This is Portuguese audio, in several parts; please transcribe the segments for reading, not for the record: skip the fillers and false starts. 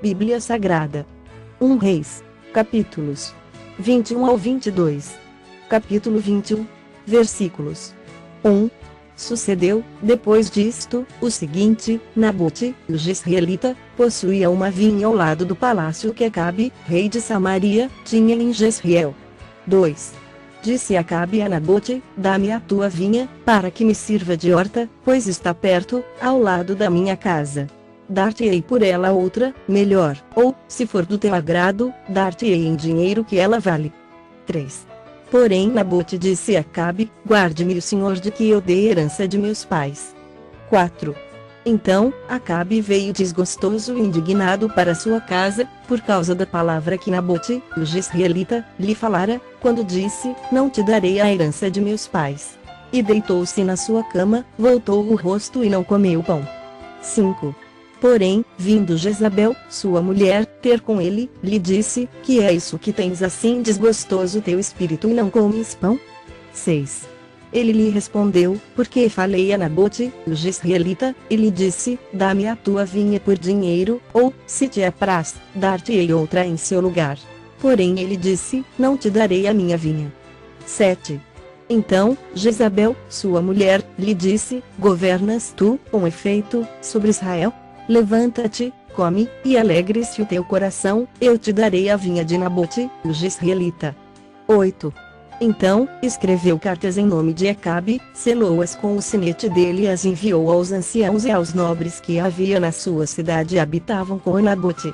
Bíblia Sagrada. 1 Reis. Capítulos 21 ao 22. Capítulo 21. Versículos 1. Sucedeu, depois disto, o seguinte: Nabote, o Jezreelita, possuía uma vinha ao lado do palácio que Acabe, rei de Samaria, tinha em Jezreel. 2. Disse Acabe a Nabote: Dá-me a tua vinha, para que me sirva de horta, pois está perto, ao lado da minha casa. Dar-te-ei por ela outra, melhor, ou, se for do teu agrado, dar-te-ei em dinheiro que ela vale. 3. Porém Nabote disse a Acabe: Guarde-me o Senhor de que eu dei herança de meus pais. 4. Então, Acabe veio desgostoso e indignado para sua casa, por causa da palavra que Nabote, o Jezreelita, lhe falara, quando disse: Não te darei a herança de meus pais. E deitou-se na sua cama, voltou o rosto e não comeu pão. 5. Porém, vindo Jezabel, sua mulher, ter com ele, lhe disse: Que é isso que tens assim desgostoso teu espírito e não comes pão? 6. Ele lhe respondeu: Porque falei a Nabote, o Jezreelita, e lhe disse: Dá-me a tua vinha por dinheiro, ou, se te apraz, dar-te-ei outra em seu lugar. Porém ele disse: Não te darei a minha vinha. 7. Então, Jezabel, sua mulher, lhe disse: Governas tu, com efeito, sobre Israel? Levanta-te, come, e alegre-se o teu coração, eu te darei a vinha de Nabote, o Jezreelita. 8. Então, escreveu cartas em nome de Acabe, selou-as com o sinete dele e as enviou aos anciãos e aos nobres que havia na sua cidade e habitavam com Nabote.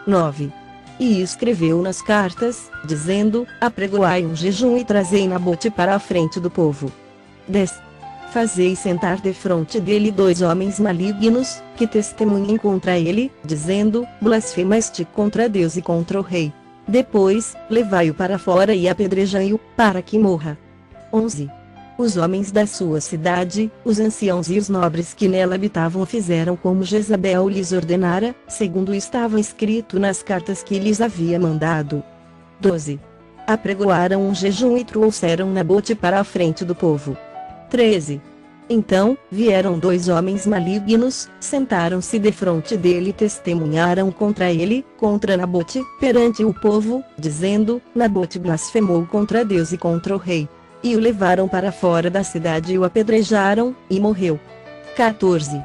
9. E escreveu nas cartas, dizendo: Apregoai um jejum e trazei Nabote para a frente do povo. 10. Fazei sentar defronte dele 2 homens malignos, que testemunhem contra ele, dizendo: Blasfemaste contra Deus e contra o rei. Depois, levai-o para fora e apedrejai-o, para que morra. 11. Os homens da sua cidade, os anciãos e os nobres que nela habitavam fizeram como Jezabel lhes ordenara, segundo estava escrito nas cartas que lhes havia mandado. 12. Apregoaram um jejum e trouxeram Nabote para a frente do povo. 13. Então, vieram 2 homens malignos, sentaram-se defronte dele e testemunharam contra ele, contra Nabote, perante o povo, dizendo: Nabote blasfemou contra Deus e contra o rei. E o levaram para fora da cidade e o apedrejaram, e morreu. 14.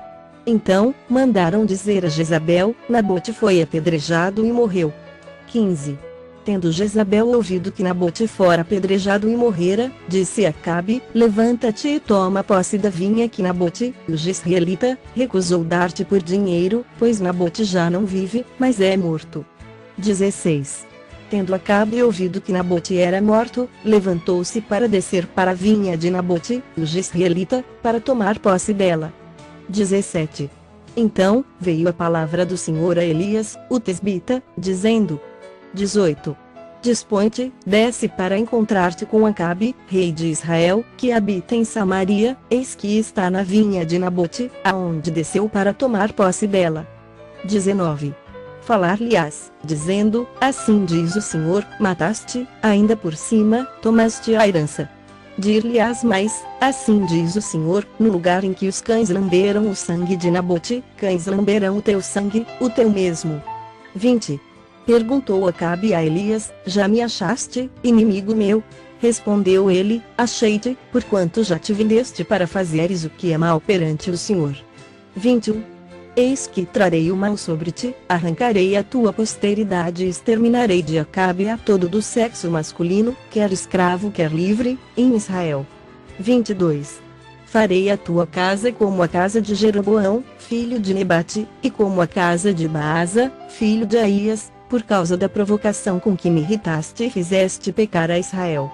Então, mandaram dizer a Jezabel: Nabote foi apedrejado e morreu. 15. Tendo Jezabel ouvido que Nabote fora apedrejado e morrera, disse a Acabe: Levanta-te e toma posse da vinha que Nabote, o Jezreelita, recusou dar-te por dinheiro, pois Nabote já não vive, mas é morto. 16. Tendo Acabe ouvido que Nabote era morto, levantou-se para descer para a vinha de Nabote, o Jezreelita, para tomar posse dela. 17. Então, veio a palavra do Senhor a Elias, o tesbita, dizendo: 18. Dispõe-te, desce para encontrar-te com Acabe, rei de Israel, que habita em Samaria, eis que está na vinha de Nabote, aonde desceu para tomar posse dela. 19. Falar-lhe-ás, dizendo: Assim diz o Senhor, mataste, ainda por cima, tomaste a herança. Dir-lhe-ás mais: Assim diz o Senhor, no lugar em que os cães lamberam o sangue de Nabote, cães lamberão o teu sangue, o teu mesmo. 20. Perguntou Acabe a Elias: Já me achaste, inimigo meu? Respondeu ele: Achei-te, porquanto já te vendeste para fazeres o que é mal perante o Senhor. 21. Eis que trarei o mal sobre ti, arrancarei a tua posteridade e exterminarei de Acabe a todo do sexo masculino, quer escravo quer livre, em Israel. 22. Farei a tua casa como a casa de Jeroboão, filho de Nebate, e como a casa de Baasa, filho de Aías, por causa da provocação com que me irritaste e fizeste pecar a Israel.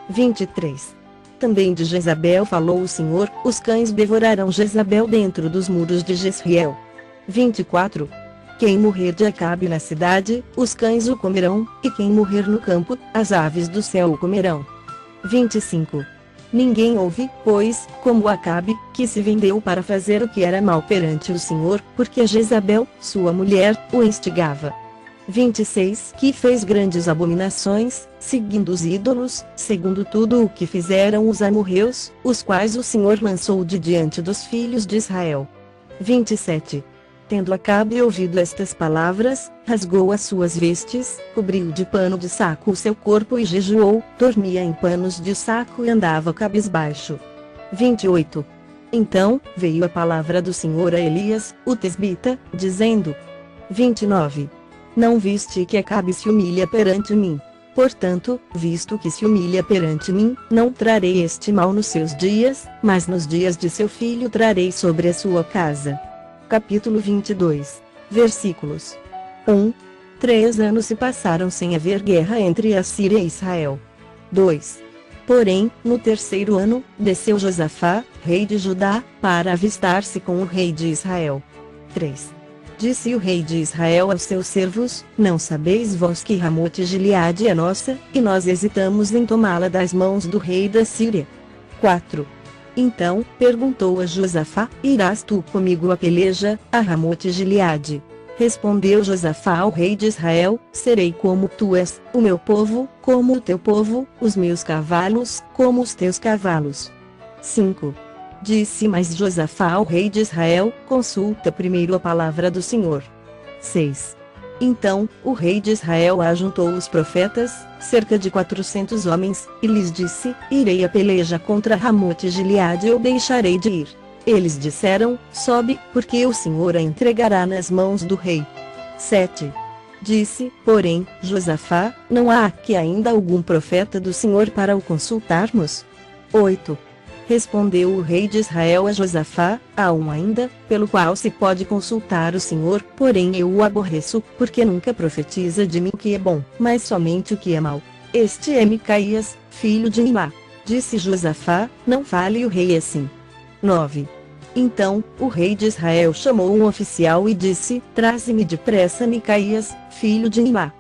23. Também de Jezabel falou o Senhor: Os cães devorarão Jezabel dentro dos muros de Jezreel. 24. Quem morrer de Acabe na cidade, os cães o comerão, e quem morrer no campo, as aves do céu o comerão. 25. Ninguém houve, pois, como Acabe, que se vendeu para fazer o que era mal perante o Senhor, porque Jezabel, sua mulher, o instigava. 26. Que fez grandes abominações, seguindo os ídolos, segundo tudo o que fizeram os amorreus, os quais o Senhor lançou de diante dos filhos de Israel. 27. Tendo Acabe ouvido estas palavras, rasgou as suas vestes, cobriu de pano de saco o seu corpo e jejuou, dormia em panos de saco e andava cabisbaixo. 28. Então, veio a palavra do Senhor a Elias, o tesbita, dizendo: 29. Não viste que Acabe se humilha perante mim? Portanto, visto que se humilha perante mim, não trarei este mal nos seus dias, mas nos dias de seu filho trarei sobre a sua casa. Capítulo 22. Versículos 1. 3 anos se passaram sem haver guerra entre a Síria e Israel. 2. Porém, no terceiro ano, desceu Josafá, rei de Judá, para avistar-se com o rei de Israel. 3. Disse o rei de Israel aos seus servos: Não sabeis vós que Ramote-Gileade é nossa, e nós hesitamos em tomá-la das mãos do rei da Síria? 4. Então, perguntou a Josafá: Irás tu comigo a peleja, a Ramote-Gileade? Respondeu Josafá ao rei de Israel: Serei como tu és, o meu povo, como o teu povo, os meus cavalos, como os teus cavalos. 5. Disse mais Josafá ao rei de Israel: Consulta primeiro a palavra do Senhor. 6. Então, o rei de Israel ajuntou os profetas, cerca de 400 homens, e lhes disse: Irei a peleja contra Ramote-Gileade ou deixarei de ir? Eles disseram: Sobe, porque o Senhor a entregará nas mãos do rei. 7. Disse, porém, Josafá: Não há aqui ainda algum profeta do Senhor para o consultarmos? 8. Respondeu o rei de Israel a Josafá: Há um ainda, pelo qual se pode consultar o Senhor, porém eu o aborreço, porque nunca profetiza de mim o que é bom, mas somente o que é mau. Este é Micaías, filho de Imlá. Disse Josafá: Não fale o rei assim. 9. Então, o rei de Israel chamou um oficial e disse: Traze-me depressa Micaías, filho de Imlá.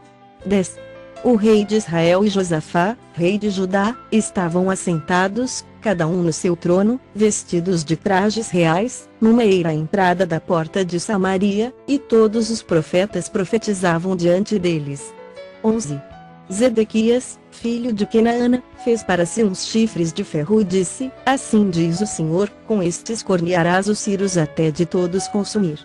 10. O rei de Israel e Josafá, rei de Judá, estavam assentados, cada um no seu trono, vestidos de trajes reais, numa eira à entrada da porta de Samaria, e todos os profetas profetizavam diante deles. 11. Zedequias, filho de Kenaana, fez para si uns chifres de ferro e disse: Assim diz o Senhor, com estes cornearás os ciros até de todos consumir.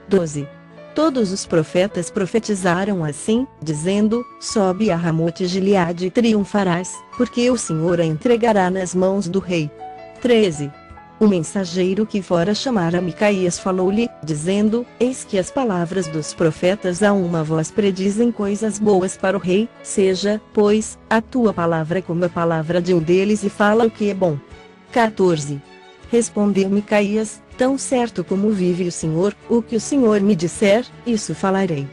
12. Todos os profetas profetizaram assim, dizendo: Sobe a Ramote-Gileade e triunfarás, porque o Senhor a entregará nas mãos do rei. 13. O mensageiro que fora chamar a Micaías falou-lhe, dizendo: Eis que as palavras dos profetas a uma voz predizem coisas boas para o rei, seja, pois, a tua palavra como a palavra de um deles e fala o que é bom. 14. Respondeu Micaías: Tão certo como vive o Senhor, o que o Senhor me disser, isso falarei.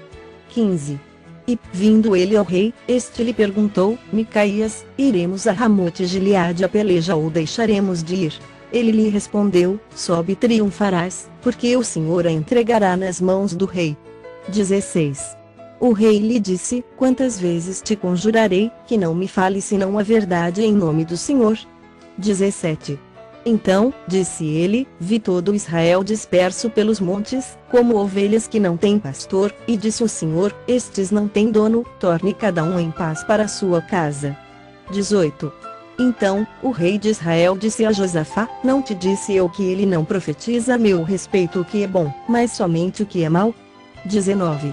15. E, vindo ele ao rei, este lhe perguntou: Micaías, iremos a Ramote-Gileade a peleja ou deixaremos de ir? Ele lhe respondeu: Sobe e triunfarás, porque o Senhor a entregará nas mãos do rei. 16. O rei lhe disse: Quantas vezes te conjurarei, que não me fale senão a verdade em nome do Senhor? 17. Então, disse ele, vi todo Israel disperso pelos montes, como ovelhas que não têm pastor, e disse o Senhor: Estes não têm dono, torne cada um em paz para a sua casa. 18. Então, o rei de Israel disse a Josafá: Não te disse eu que ele não profetiza a meu respeito o que é bom, mas somente o que é mau? 19.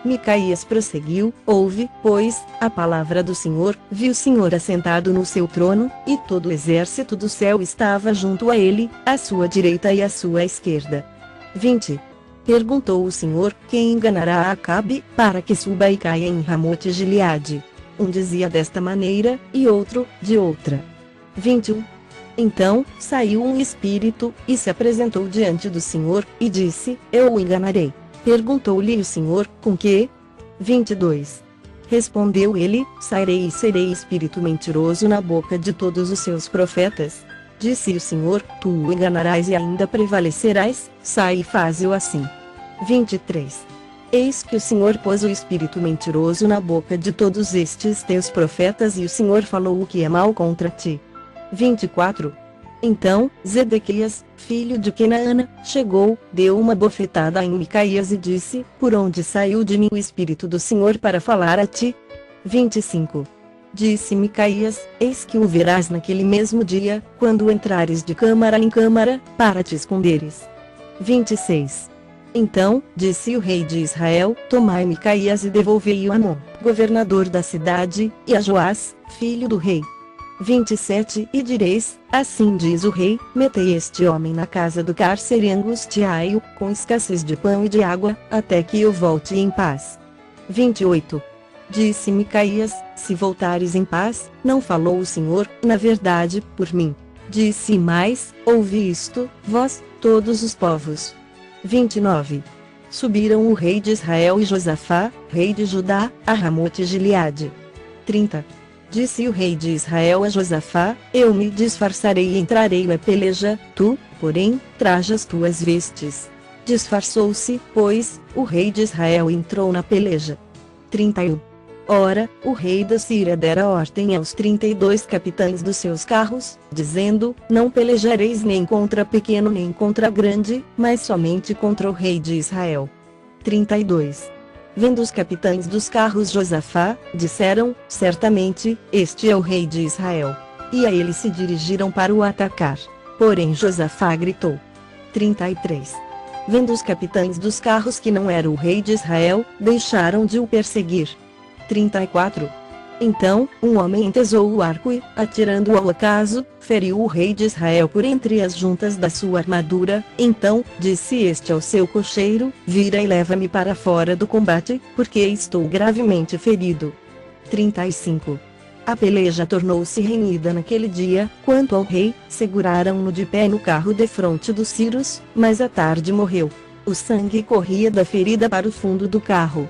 Micaías prosseguiu: Ouve, pois, a palavra do Senhor. Viu o Senhor assentado no seu trono, e todo o exército do céu estava junto a ele, à sua direita e à sua esquerda. 20. Perguntou o Senhor: Quem enganará a Acabe, para que suba e caia em Ramote-Gileade? Um dizia desta maneira, e outro, de outra. 21. Então, saiu um espírito, e se apresentou diante do Senhor, e disse: Eu o enganarei. Perguntou-lhe o Senhor: Com que? 22. Respondeu ele: Sairei e serei espírito mentiroso na boca de todos os seus profetas. Disse o Senhor: Tu o enganarás e ainda prevalecerás, sai e faze-o assim. 23. Eis que o Senhor pôs o espírito mentiroso na boca de todos estes teus profetas e o Senhor falou o que é mal contra ti. 24. Então, Zedequias, filho de Kenaana, chegou, deu uma bofetada em Micaías e disse: Por onde saiu de mim o Espírito do Senhor para falar a ti? 25. Disse Micaías: Eis que o verás naquele mesmo dia, quando entrares de câmara em câmara, para te esconderes. 26. Então, disse o rei de Israel: tomai Micaías e devolvei-o a Amon, governador da cidade, e a Joás, filho do rei. 27 E direis: assim diz o rei, metei este homem na casa do cárcere e angustiai-o, com escassez de pão e de água, até que eu volte em paz. 28 Disse Micaías: se voltares em paz, não falou o Senhor, na verdade, por mim. Disse mais: ouvi isto, vós, todos os povos. 29 Subiram o rei de Israel e Josafá, rei de Judá, a Ramote Gileade. 30 Disse o rei de Israel a Josafá: eu me disfarçarei e entrarei na peleja, tu, porém, traja as tuas vestes. Disfarçou-se, pois, o rei de Israel entrou na peleja. 31 Ora, o rei da Síria dera ordem aos 32 capitães dos seus carros, dizendo: não pelejareis nem contra pequeno nem contra grande, mas somente contra o rei de Israel. 32 Vendo os capitães dos carros Josafá, disseram: certamente, este é o rei de Israel. E a ele se dirigiram para o atacar. Porém Josafá gritou. 33 Vendo os capitães dos carros que não era o rei de Israel, deixaram de o perseguir. 34 Então, um homem entesou o arco e, atirando-o ao acaso, feriu o rei de Israel por entre as juntas da sua armadura. Então, disse este ao seu cocheiro: vira e leva-me para fora do combate, porque estou gravemente ferido. 35 A peleja tornou-se renhida naquele dia. Quanto ao rei, seguraram-no de pé no carro defronte dos ciros, mas à tarde morreu. O sangue corria da ferida para o fundo do carro.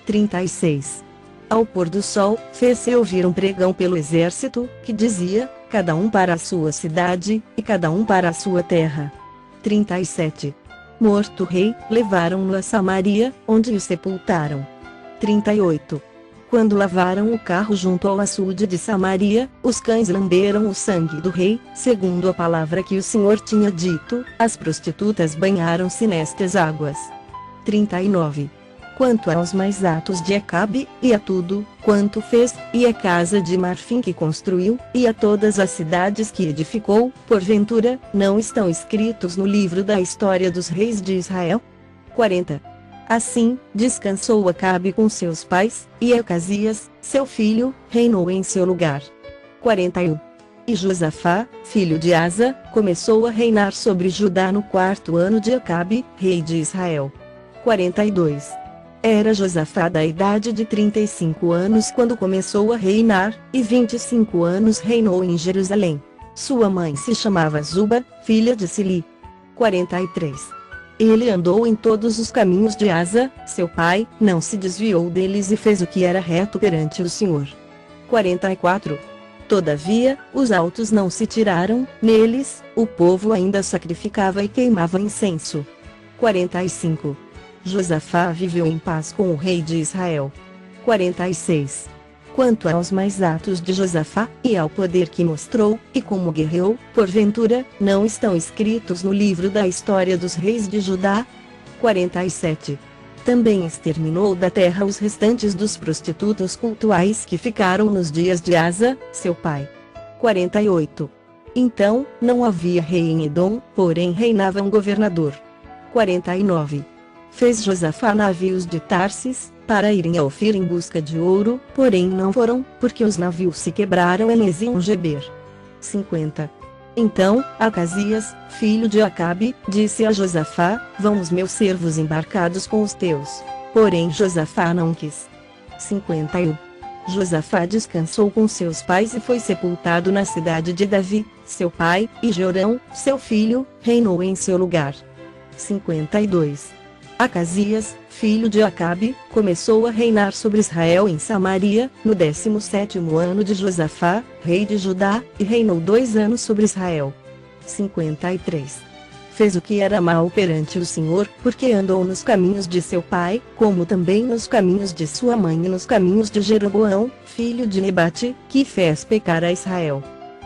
36 Ao pôr do sol, fez-se ouvir um pregão pelo exército, que dizia: cada um para a sua cidade, e cada um para a sua terra. 37 Morto o rei, levaram-no a Samaria, onde o sepultaram. 38 Quando lavaram o carro junto ao açude de Samaria, os cães lamberam o sangue do rei, segundo a palavra que o Senhor tinha dito, as prostitutas banharam-se nestas águas. 39 Quanto aos mais atos de Acabe, e a tudo quanto fez, e a casa de marfim que construiu, e a todas as cidades que edificou, porventura, não estão escritos no livro da história dos reis de Israel? 40 Assim, descansou Acabe com seus pais, e Acasias, seu filho, reinou em seu lugar. 41 E Josafá, filho de Asa, começou a reinar sobre Judá no 4º ano de Acabe, rei de Israel. 42 Era Josafá da idade de 35 anos quando começou a reinar, e 25 anos reinou em Jerusalém. Sua mãe se chamava Zuba, filha de Sili. 43 Ele andou em todos os caminhos de Asa, seu pai, não se desviou deles e fez o que era reto perante o Senhor. 44 Todavia, os altos não se tiraram, neles, o povo ainda sacrificava e queimava incenso. 45 Josafá viveu em paz com o rei de Israel. 46 Quanto aos mais atos de Josafá, e ao poder que mostrou, e como guerreou, porventura, não estão escritos no livro da história dos reis de Judá? 47 Também exterminou da terra os restantes dos prostitutos cultuais que ficaram nos dias de Asa, seu pai. 48 Então, não havia rei em Edom, porém reinava um governador. 49 Fez Josafá navios de Tarsis, para irem a Ofir em busca de ouro, porém não foram, porque os navios se quebraram em Ezion-Geber. 50 Então, Acasias, filho de Acabe, disse a Josafá: vão os meus servos embarcados com os teus. Porém Josafá não quis. 51 Josafá descansou com seus pais e foi sepultado na cidade de Davi, seu pai, e Jorão, seu filho, reinou em seu lugar. 52 Acasias, filho de Acabe, começou a reinar sobre Israel em Samaria, no 17º ano de Josafá, rei de Judá, e reinou 2 anos sobre Israel. 53 Fez o que era mal perante o Senhor, porque andou nos caminhos de seu pai, como também nos caminhos de sua mãe e nos caminhos de Jeroboão, filho de Nebate, que fez pecar a Israel.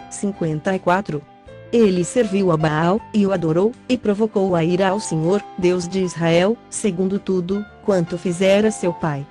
54 Ele serviu a Baal, e o adorou, e provocou a ira ao Senhor, Deus de Israel, segundo tudo quanto fizera seu pai.